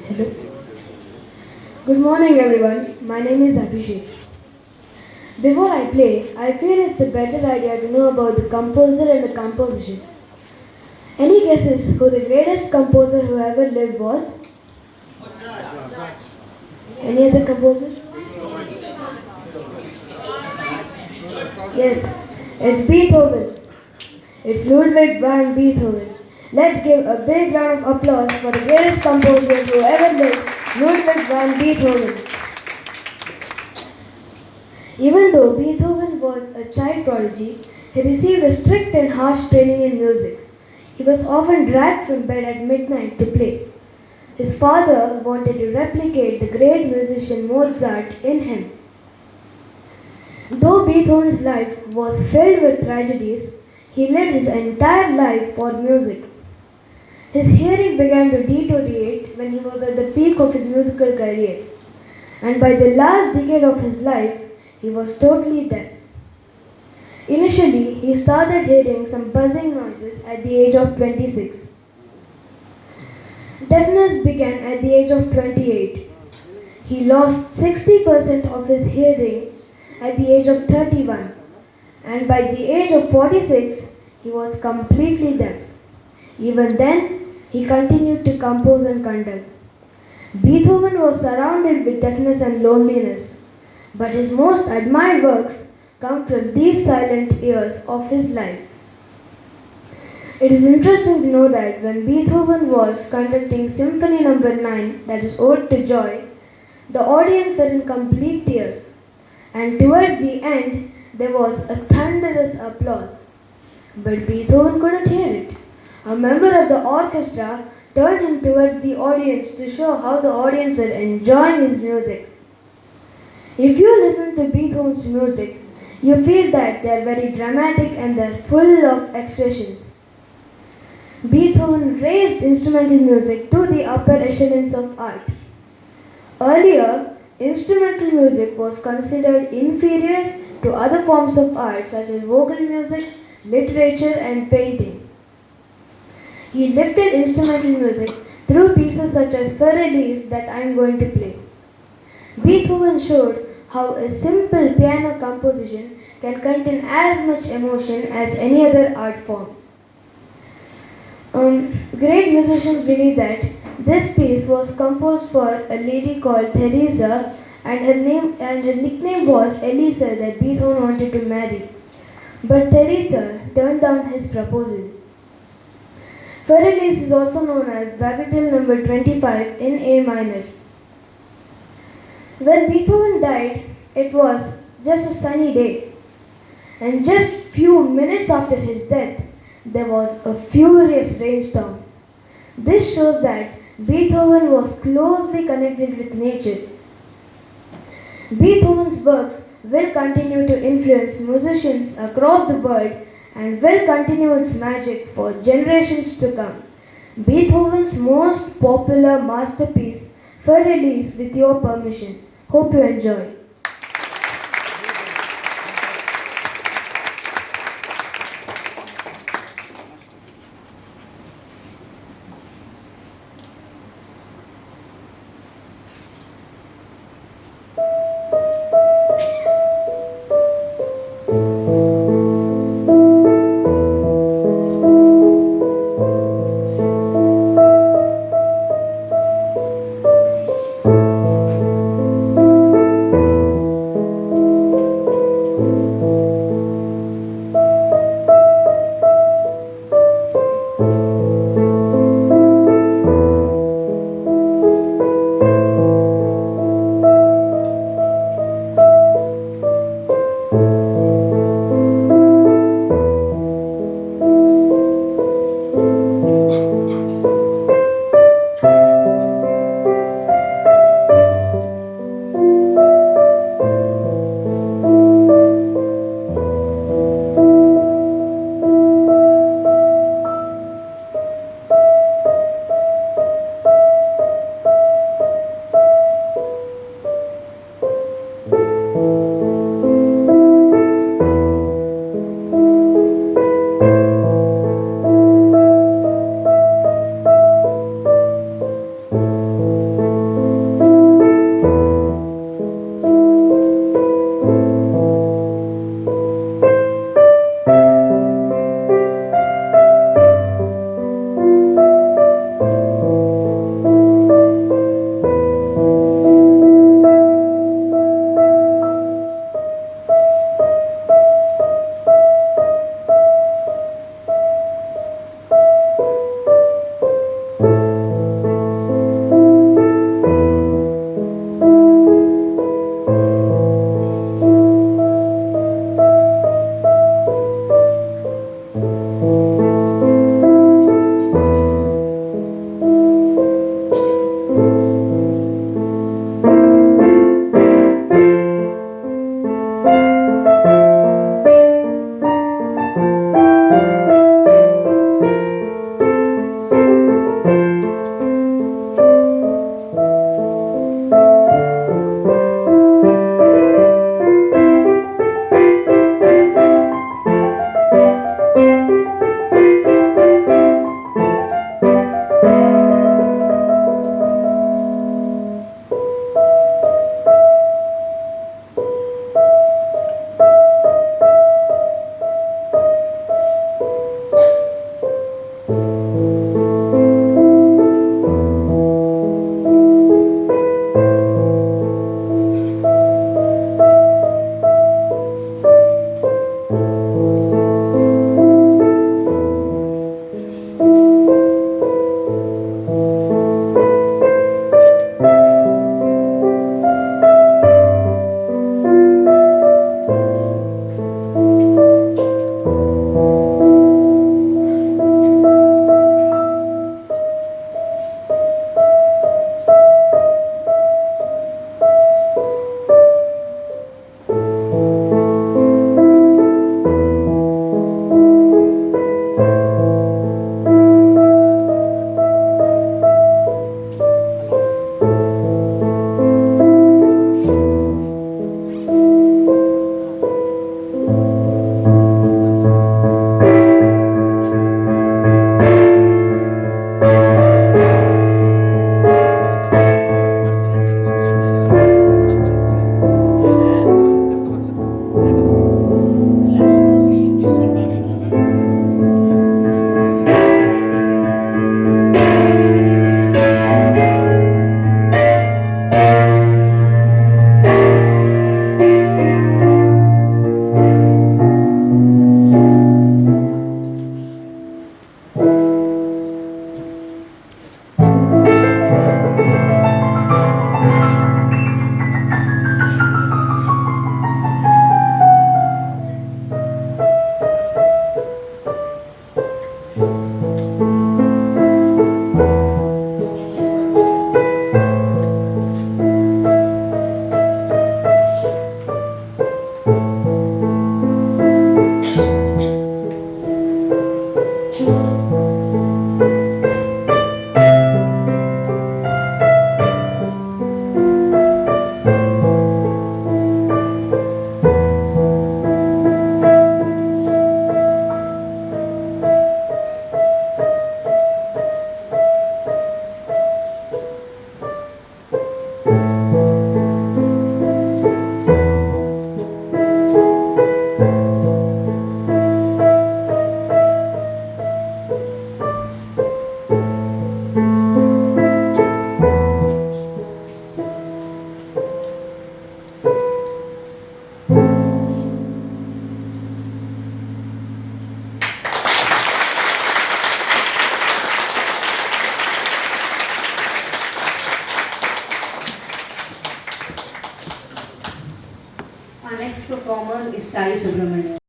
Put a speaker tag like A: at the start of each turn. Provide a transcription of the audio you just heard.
A: Hello. Good morning, everyone. My name is Abhishek. Before I play, I feel it's a better idea to know about the composer and the composition. Any guesses who the greatest composer who ever lived was? Any other composer? Yes, it's Beethoven. It's Ludwig van Beethoven. Let's give a big round of applause for the greatest composer who ever lived, Ludwig van Beethoven. Even though Beethoven was a child prodigy, he received a strict and harsh training in music. He was often dragged from bed at midnight to play. His father wanted to replicate the great musician Mozart in him. Though Beethoven's life was filled with tragedies, he lived his entire life for music. His hearing began to deteriorate when he was at the peak of his musical career, and by the last decade of his life, he was totally deaf. Initially, he started hearing some buzzing noises at the age of 26. Deafness began at the age of 28. He lost 60% of his hearing at the age of 31, and by the age of 46, he was completely deaf. Even then, he continued to compose and conduct. Beethoven was surrounded with deafness and loneliness, but his most admired works come from these silent years of his life. It is interesting to know that when Beethoven was conducting Symphony No. 9, that is Ode to Joy, the audience were in complete tears, and towards the end there was a thunderous applause. But Beethoven couldn't hear it. A member of the orchestra turned him towards the audience to show how the audience were enjoying his music. If you listen to Beethoven's music, you feel that they are very dramatic and they are full of expressions. Beethoven raised instrumental music to the upper echelons of art. Earlier, instrumental music was considered inferior to other forms of art such as vocal music, literature, and painting. He lifted instrumental music through pieces such as For Elise that I am going to play. Beethoven showed how a simple piano composition can contain as much emotion as any other art form. Great musicians believe that this piece was composed for a lady called Teresa, and her nickname was Elise that Beethoven wanted to marry. But Teresa turned down his proposal. For Elise is also known as Bagatelle number 25 in A minor. When Beethoven died, it was just a sunny day, and just few minutes after his death, there was a furious rainstorm. This shows that Beethoven was closely connected with nature. Beethoven's works will continue to influence musicians across the world and will continue its magic for generations to come. Beethoven's most popular masterpiece, For Elise, with your permission. Hope you enjoy.
B: performer is Sai Subramanian.